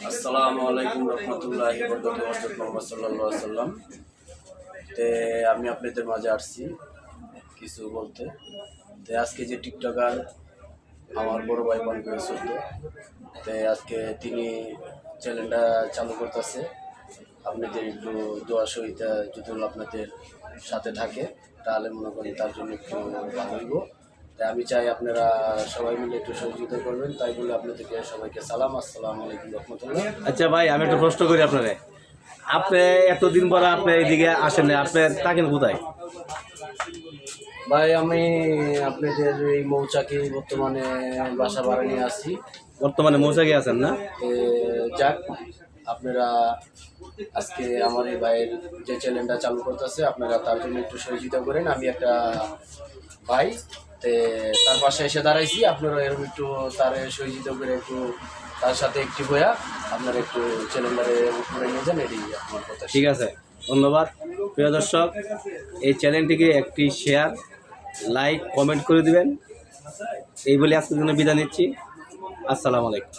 আসসালামু আলাইকুম রহমতুল্লাহি বরকাতুহু হযরত মুহাম্মদ সাল্লাল্লাহু আলাইহি সাল্লাম। তে আমি আপনাদের মাঝে আসছি কিছু বলতে। তে আজকে যে টিকটকার আমার বড় ভাই বান্ধব চলতো, তে আজকে তিনি চ্যানেলটা চালু করতেছে। আপনাদের একটু দোয়া সহিতা যদি আপনাদের সাথে থাকে তাহলে মনে করি তার জন্য একটু ভালো হইব। তাই আমি চাই আপনারা সবাই মিলে একটু সহযোগিতা করবেন। তাই বলে আপনাদেরকে সবাইকে সালাম, আসসালামু আলাইকুম রহমতুল্লাহ। আচ্ছা ভাই, আমি একটা প্রশ্ন করি আপনারে। আপনি এতদিন পরে আপনি এইদিকে আসেন না, আপনি থাকেন কোথায়? ভাই আমি আপনাদের এই মৌচাকে বর্তমানে বাসা ভাড়া নিয়ে আসি। বর্তমানে মৌচাকে আছেন না? যাক, আপনারা আজকে আমার এই ভাইয়ের যে চ্যানেলটা চালু করতেছে আপনারা তার জন্য একটু সহযোগিতা করেন। আমি একটা ভাই, তার পাশে এসে দাঁড়াইছি। আপনারা এরকম একটু তার সহযোগিতা করে একটু তার সাথে একটি বইয়া আপনারা একটু চ্যানেলটারে উপরে নিয়ে যান, এটি আমার কথা। ঠিক আছে, ধন্যবাদ। প্রিয় দর্শক, এই চ্যানেলটিকে একটি শেয়ার, লাইক, কমেন্ট করে দিবেন। এই বলে আজকের জন্য বিদায় নিচ্ছি। আসসালামু আলাইকুম।